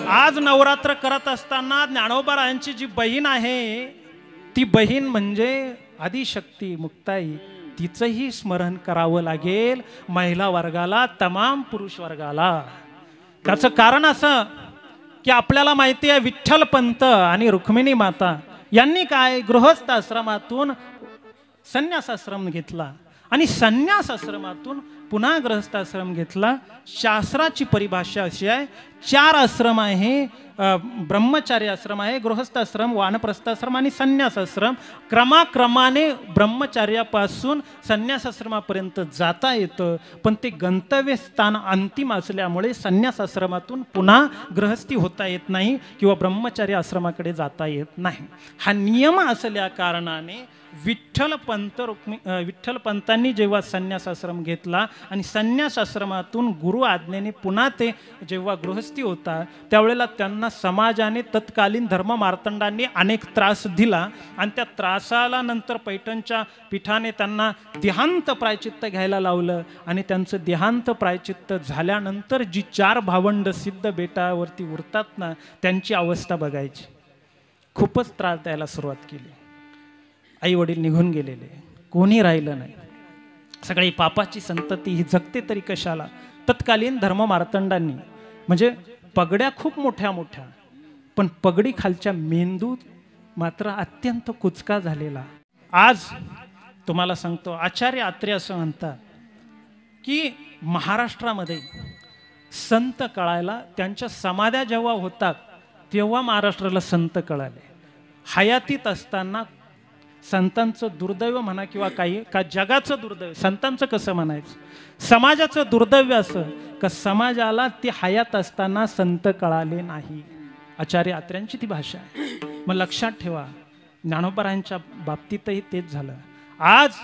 आज नवरात्र करत असताना ज्ञानोबारायांची जी बहीण आहे ती बहीण म्हणजे आदिशक्ती मुक्ताई, तिचंही स्मरण करावं लागेल महिला वर्गाला, तमाम पुरुष वर्गाला। त्याचं कारण असं की आपल्याला माहिती आहे विठ्ठल पंत आणि रुक्मिणी माता यांनी काय गृहस्थ आश्रमातून संन्यास आश्रम घेतला आणि संन्यास आश्रमातून पुन्हा गृहस्थ आश्रम घेतला। शास्त्राची परिभाषा अशी आहे, 4 आश्रम आहे, ब्रह्मचारी आश्रम आहे, गृहस्थ आश्रम, वानप्रस्थ आश्रम आणि संन्यास आश्रम। क्रमाक्रमाने ब्रह्मचार्यापासून संन्यास आश्रमापर्यंत जाता येतं, पण ते गंतव्य स्थान अंतिम असल्यामुळे संन्यास आश्रमातून पुन्हा गृहस्थी होता येत नाही किंवा ब्रह्मचारी आश्रमाकडे जाता येत नाही। हा नियम असल्या कारणाने विठ्ठल पंतांनी जेव्हा संन्यास आश्रम घेतला आणि संन्यास आश्रमातून गुरु आज्ञेने पुन्हा ते जेव्हा गृहस्थी होता त्यावेळेला त्यांना समाजाने तत्कालीन धर्म मार्तंडांनी अनेक त्रास दिला आणि त्या त्रासाला नंतर पैठणच्या पीठाने त्यांना देहांत प्रायचित्त घ्यायला लावलं आणि त्यांचं देहांत प्रायचित्त झाल्यानंतर जी 4 भावंड सिद्ध बेटावरती उरतात ना त्यांची अवस्था बघायची। खूपच त्रास द्यायला सुरुवात केली। आई वडील निघून गेलेले, कोणी राहिलं नाही, सगळी पापाची संतती ही जगते तरी कशाला। तत्कालीन धर्म मार्तंडांनी म्हणजे पगड्या खूप मोठ्या मोठ्या, पण पगडी खालच्या मेंदू मात्र अत्यंत कुचका झालेला। आज तुम्हाला सांगतो, आचार्य आत्रे असं म्हणतात की महाराष्ट्रामध्ये संत कळायला त्यांच्या समाध्या जेव्हा होतात तेव्हा महाराष्ट्राला संत कळाले। हयातीत असताना संतांचं दुर्दैव म्हणा किंवा काही का जगाचं दुर्दैव, संतांचं कसं म्हणायचं, समाजाचं दुर्दैव असं का समाजाला ते हयात असताना संत कळाले नाही। आचार्य आत्र्यांची ती भाषा आहे। मग लक्षात ठेवा, ज्ञानोबारायांच्या बाबतीतही तेच झालं। आज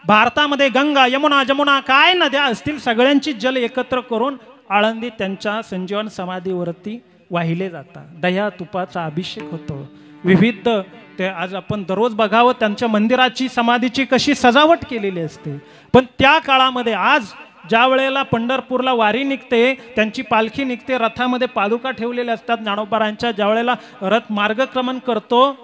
भारतामध्ये गंगा यमुना जमुना काय नद्या असतील सगळ्यांची जल एकत्र करून आळंदी त्यांच्या संजीवन समाधीवरती वाहिले जातात। दह्या तुपाचा अभिषेक होतो। विविध ते आज आपण दररोज बघावं त्यांच्या मंदिराची समाधीची कशी सजावट केलेली असते, पण त्या काळामध्ये आज ज्या वेळेला पंढरपूरला वारी निघते, त्यांची पालखी निघते, रथामध्ये पादुका ठेवलेल्या असतात ज्ञानोबारायांच्या, ज्या वेळेला रथ मार्गक्रमण करतो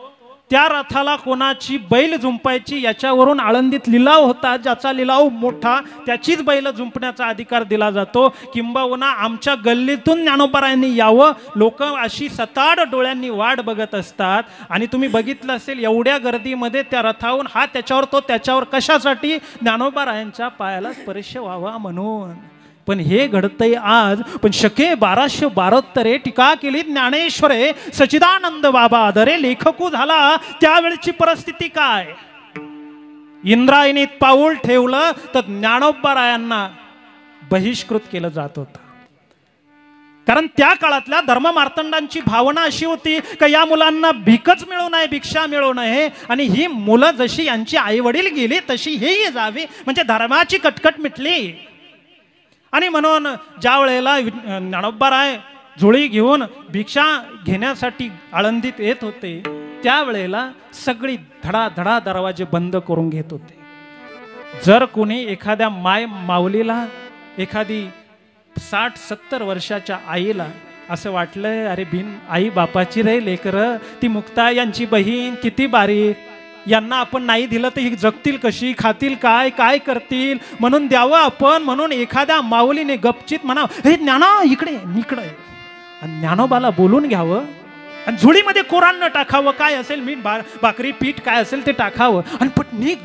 त्या रथाला कोणाची बैल झुंपायची याच्यावरून आळंदीत लिलाव होता। ज्याचा लिलाव मोठा त्याचीच बैल झुंपण्याचा अधिकार दिला जातो। किंबहुना आमच्या गल्लीतून ज्ञानोबारायांनी यावं, लोक अशी सताड डोळ्यांनी वाट बघत असतात। आणि तुम्ही बघितलं असेल एवढ्या गर्दीमध्ये त्या रथावरून हा त्याच्यावर तो त्याच्यावर, कशासाठी? ज्ञानोबारायांच्या पायाला स्पर्श व्हावा म्हणून। पण हे घडतंय आज, पण शके 1272 टीका केली ज्ञानेश्वरे सचिदानंद बाबा आदरे लेखकू झाला। त्यावेळची परिस्थिती काय? इंद्रायणीत पाऊल ठेवलं तर ज्ञानोबारायांना बहिष्कृत केलं जात होतं। कारण त्या काळातल्या धर्म मार्तंडांची भावना अशी होती की या मुलांना भिकच मिळू नये, भिक्षा मिळू नये, आणि ही मुलं जशी यांची आई वडील गेली तशी हेही जावी, म्हणजे धर्माची कटकट मिटली। आणि म्हणून ज्या वेळेला ज्ञानोबाराय झोळी घेऊन भिक्षा घेण्यासाठी आळंदीत येत होते त्यावेळेला सगळी धडाधडा दरवाजे बंद करून घेत होते। जर कोणी एखाद्या माय माऊलीला, एखादी 60-70 वर्षाच्या आईला असं वाटलं अरे बिन आई बापाची रे लेकरं, ती मुक्ता यांची बहीण किती बारीक, यांना आपण नाही दिलं तर ही जगतील कशी, खातील काय, काय करतील, म्हणून द्यावं आपण। म्हणून एखाद्या माऊलीने गपचित म्हणावं हे ज्ञाना इकडे इकडे, आणि ज्ञानोबाला बोलून घ्यावं आणि झुळीमध्ये कोरांना टाकावं, काय असेल मीठ भाकरी पीठ काय असेल ते टाकावं आणि पट निघ।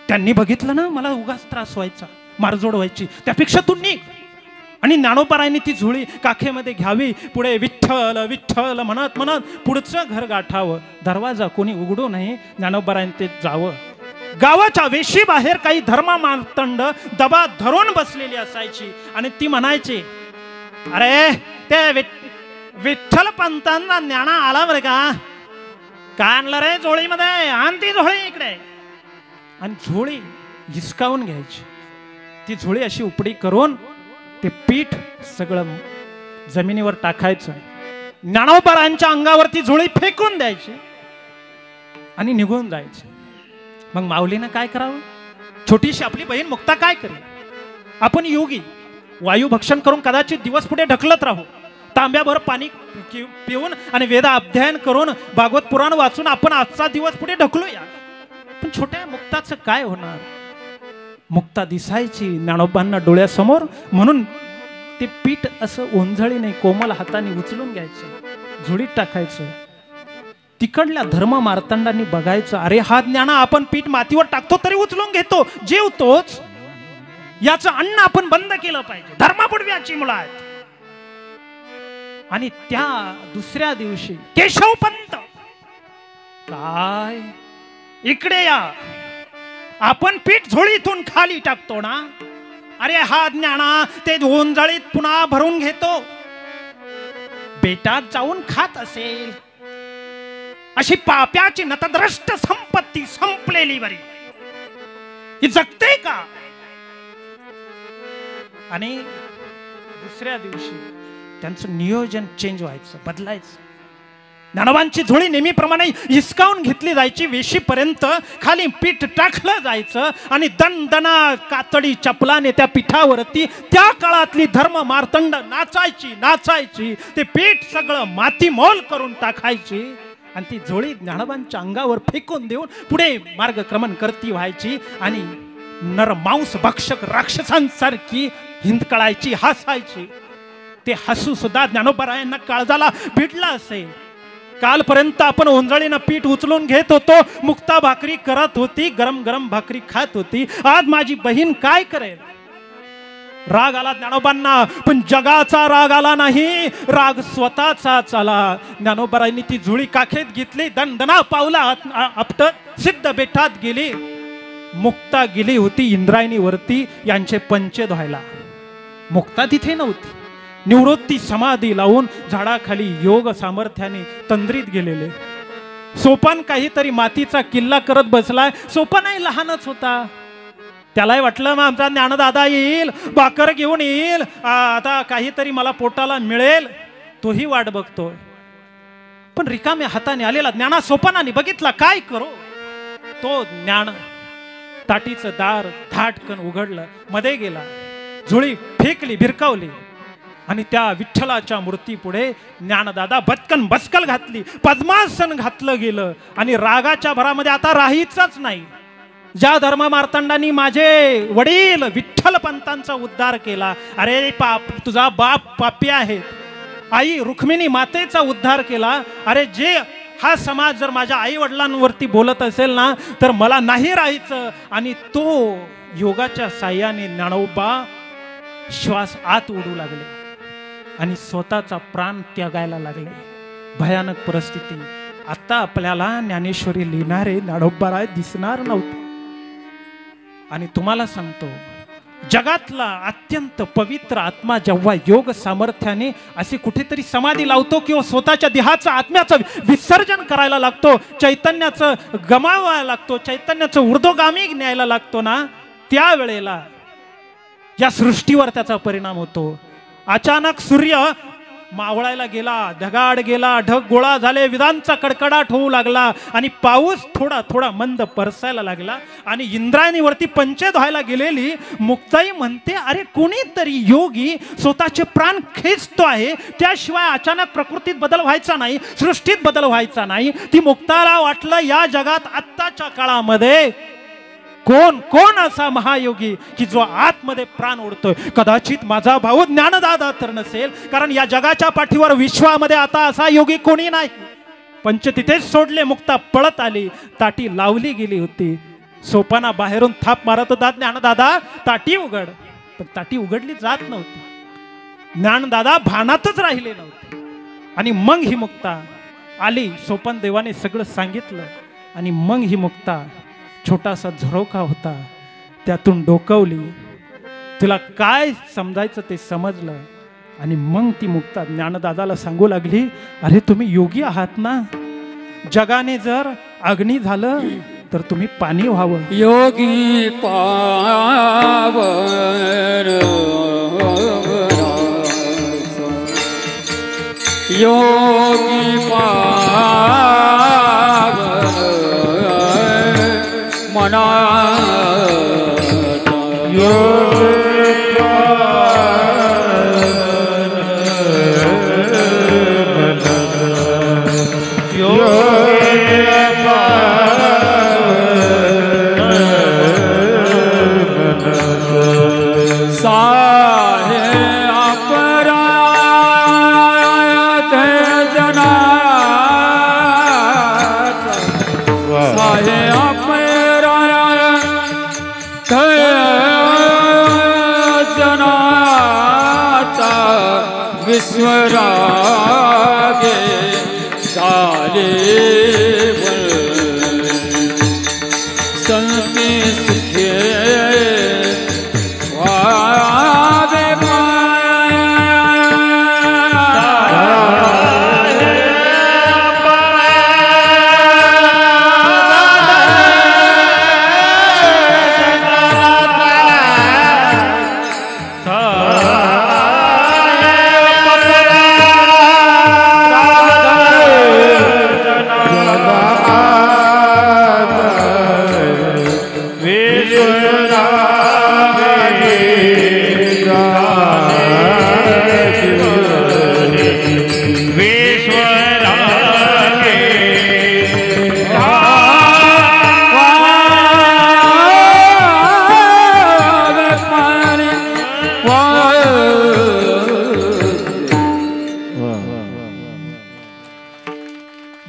त्यांनी बघितलं ना मला उगाच त्रास व्हायचा, मारजोड व्हायची, त्यापेक्षा तू निघ। आणि ज्ञानोबारायांनी ती झुळी काखेमध्ये घ्यावी, पुढे विठ्ठल विठ्ठल म्हणत म्हणत पुढचं घर गाठावं, दरवाजा कोणी उघडू नये, ज्ञानोबारायांनी ते जावं। गावाच्या वेशी बाहेर काही धर्म मार्तंड दबा धरून बसलेली असायची आणि ती म्हणायची अरे ते विठ्ठल पंतांना ज्ञाना आला बरं का, काय आणलं रे झोळीमध्ये, आण ती झोळी इकडे, आणि झोळी हिसकावून घ्यायची। ती झोळी अशी उपडी करून ते पीठ सगळं जमिनीवर टाकायचं, ज्ञानोबारायांच्या अंगावरती झोळी फेकून द्यायची आणि निघून जायचे। मग माऊलीनं काय करावं? छोटीशी आपली बहीण मुक्ता काय करेल? आपण योगी वायू भक्षण करून कदाचित दिवस पुढे ढकलत राहू, तांब्याभर पाणी पिऊन आणि वेद अध्ययन करून भागवत पुराण वाचून आपण आजचा दिवस पुढे ढकलूया. पण छोट्या मुक्ताचं काय होणार? मुक्ता दिसायची ज्ञानोबांना डोळ्यासमोर, म्हणून ते पीठ असं ओंजळीने कोमल हाताने उचलून घ्यायचं, झुडीत टाकायचं. तिकडल्या धर्म मार्तंडांनी बघायचं, अरे हा ज्ञाना आपण पीठ मातीवर टाकतो तरी उचलून घेतो, जेवतोच. याचं अन्न आपण बंद केलं पाहिजे, धर्मपुडव्याची मुलं आहेत. आणि त्या दुसऱ्या दिवशी केशवपंत, काय इकडे या, आपण पीठ झोळीतून खाली टाकतो ना, अरे हा ज्ञाना ते ओंजळीत पुन्हा भरून घेतो, बेटात जाऊन खात असेल. अशी पाप्याची नतद्रष्ट संपत्ती संपलेली बरी, ही जगते का? आणि दुसऱ्या दिवशी त्यांचं नियोजन चेंज व्हायचं, बदलायचं. ज्ञानोबांची झोळी नेहमीप्रमाणे हिसकावून घेतली जायची, वेशीपर्यंत खाली पीठ टाकलं जायचं आणि दणदणा कातडी चपलाने त्या पिठावरती त्या काळातली धर्म मार्तंड नाचायची. ते पीठ सगळं मातीमोल करून टाकायची आणि ती झोळी ज्ञानोबांच्या अंगावर फेकून देऊन पुढे मार्गक्रमण करती व्हायची. आणि नरमांस भक्षक राक्षसांसारखी हिंदकळायची, हसायची. ते हसू सुद्धा ज्ञानोबरायांना काळजाला भिडला असेल. कालपर्यंत आपण ओंजळीनं पीठ उचलून घेत होतो, मुक्ता भाकरी करत होती, गरम गरम भाकरी खात होती. आज माझी बहीण काय करेल? राग आला ज्ञानोबांना, पण जगाचा राग आला नाही, राग स्वतःचाच आला. ज्ञानोबरायांनी ती झुळी काखेत घेतली, दणदणा पावला आपटत सिद्ध बेटात गेली. मुक्ता गेली होती इंद्रायणीवरती यांचे पंचे धुवायला. मुक्ता तिथे नव्हती, निवृत्ती समाधी लावून झाडाखाली योग सामर्थ्याने तंद्रीत गेलेले. सोपान काहीतरी मातीचा किल्ला करत बसलाय. सोपानही लहानच होता, त्यालाही वाटलं मग आमचा ज्ञानदादा येईल, भाकर घेऊन येईल, आता काहीतरी मला पोटाला मिळेल. तोही वाट बघतोय, पण रिकाम्या हाताने आलेला ज्ञाना सोपानाने बघितला, काय करो. तो ज्ञान ताटीचं दार धाटकन उघडलं, मध्ये गेला, झुळी फेकली, भिरकावली आणि त्या विठ्ठलाच्या मूर्ती पुढे ज्ञानदादा बचकन बसकल घातली, पद्मासन घातलं गेलं. आणि रागाच्या भरामध्ये आता राहायचंच नाही. ज्या धर्म मार्तंडांनी माझे वडील विठ्ठल पंतांचा उद्धार केला, अरे तुझा बाप पापी आहे, आई रुक्मिणी मातेचा उद्धार केला, अरे जे हा समाज जर माझ्या आई वडिलांवरती बोलत असेल ना, तर मला नाही राहायचं. आणि तो योगाच्या साह्याने ज्ञानोबा श्वास आत ओढू लागले आणि स्वतःचा प्राण त्यागायला लागले. भयानक परिस्थिती. आता आपल्याला ज्ञानेश्वरी लिहिणारे ज्ञानोबाराय दिसणार नव्हते. आणि तुम्हाला सांगतो, जगातला अत्यंत पवित्र आत्मा जेव्हा योग सामर्थ्याने असे कुठेतरी समाधी लावतो किंवा स्वतःच्या देहाचं आत्म्याचं विसर्जन करायला लागतो, चैतन्याचं गमावायला लागतो, चैतन्याचं ऊर्ध्वगामी न्यायला लागतो ना, त्यावेळेला या सृष्टीवर त्याचा परिणाम होतो. अचानक सूर्य मावळायला गेला, ढगाळ गेला, ढग गोळा झाले, विजांचा कडकडाट होऊ लागला आणि पाऊस थोडा थोडा मंद बरसायला लागला. आणि इंद्रायणीवरती पंचे धुवायला गेलेली मुक्ताई म्हणते, अरे कोणीतरी योगी स्वतःचे प्राण खेचतो आहे, त्याशिवाय अचानक प्रकृतीत बदल व्हायचा नाही, सृष्टीत बदल व्हायचा नाही. ती मुक्ताला वाटलं या जगात आत्ताच्या काळामध्ये कोण कोण असा महायोगी की जो आतमध्ये प्राण ओढतोय. कदाचित माझा भाऊ ज्ञानदादा तर नसेल, कारण या जगाच्या पाठीवर विश्वामध्ये आता असा योगी कोणी नाही. पंच तिथेच सोडले, मुक्ता पळत आली, ताटी लावली गेली होती. सोपाना बाहेरून थाप मारत होता, ज्ञानदादा ताटी उघड, पण ताटी उघडली जात नव्हती. ज्ञानदादा भानातच राहिले नव्हते. आणि मग ही मुक्ता आली, सोपान देवाने सगळं सांगितलं. आणि मग ही मुक्ता छोटासा झरोका होता, त्यातून डोकावली, तिला काय समजायचं ते समजलं. आणि मग ती मुक्ता ज्ञानदादाला सांगू लागली, अरे तुम्ही योगी आहात ना, जगाने जर अग्नी झालं तर तुम्ही पाणी व्हावं. योगी पावन योगी पावन मना योगी रागे झाले संते सुखे वावे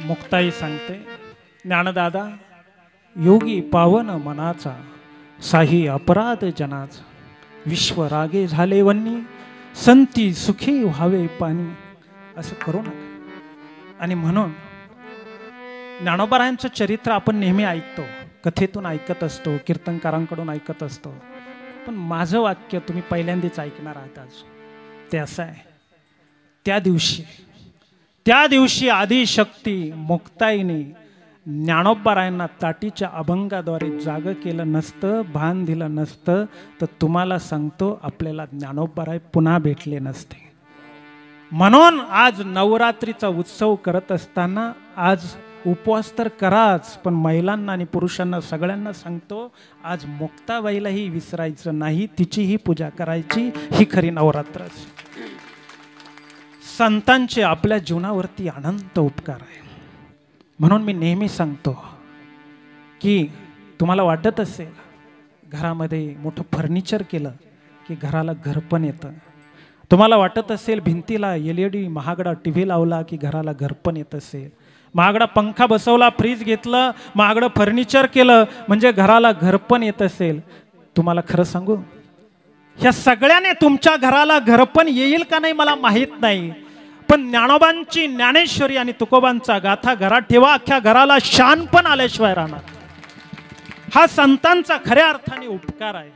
मुक्ताई सांगते, ज्ञानदादा योगी पावन मनाचा साही अपराध जनाचा विश्व रागे झाले वन्नी संती सुखी व्हावे पाणी असं करू नका. आणि म्हणून ज्ञानोबारायांचं चरित्र आपण नेहमी ऐकतो, कथेतून ऐकत असतो, कीर्तनकारांकडून ऐकत असतो, पण माझं वाक्य तुम्ही पहिल्यांदाच ऐकणार आहात आज. ते असं आहे, त्या दिवशी आदिशक्ती मुक्ताईने ज्ञानोबारायांना ताटीच्या अभंगाद्वारे जाग केलं नसतं, भान दिलं नसतं, तर तुम्हाला सांगतो आपल्याला ज्ञानोबाराय पुन्हा भेटले नसते. म्हणून आज नवरात्रीचा उत्सव करत असताना आज उपवास तर कराच, पण महिलांना आणि पुरुषांना सगळ्यांना सांगतो आज मुक्ताबाईलाही विसरायचं नाही, तिचीही पूजा करायची. ही खरी नवरात्र. संतांचे आपल्या जीवनावरती अनंत उपकार आहे. म्हणून मी नेहमी सांगतो की तुम्हाला वाटत असेल घरामध्ये मोठं फर्निचर केलं की घराला घर पण येतं, तुम्हाला वाटत असेल भिंतीला LED महागडा TV लावला की घराला घर पण येत असेल, महागडा पंखा बसवला, फ्रीज घेतलं, महागडं फर्निचर केलं म्हणजे घराला घर पण येत असेल. तुम्हाला खरं सांगू, ह्या सगळ्याने तुमच्या घराला घर पण येईल का नाही मला माहीत नाही, पण ज्ञानोबांची ज्ञानेश्वरी आणि तुकोबांचा गाथा घरात ठेवा, अख्ख्या घराला शान पण आल्याशिवाय राहणार. हा संतांचा खऱ्या अर्थाने उपकार आहे.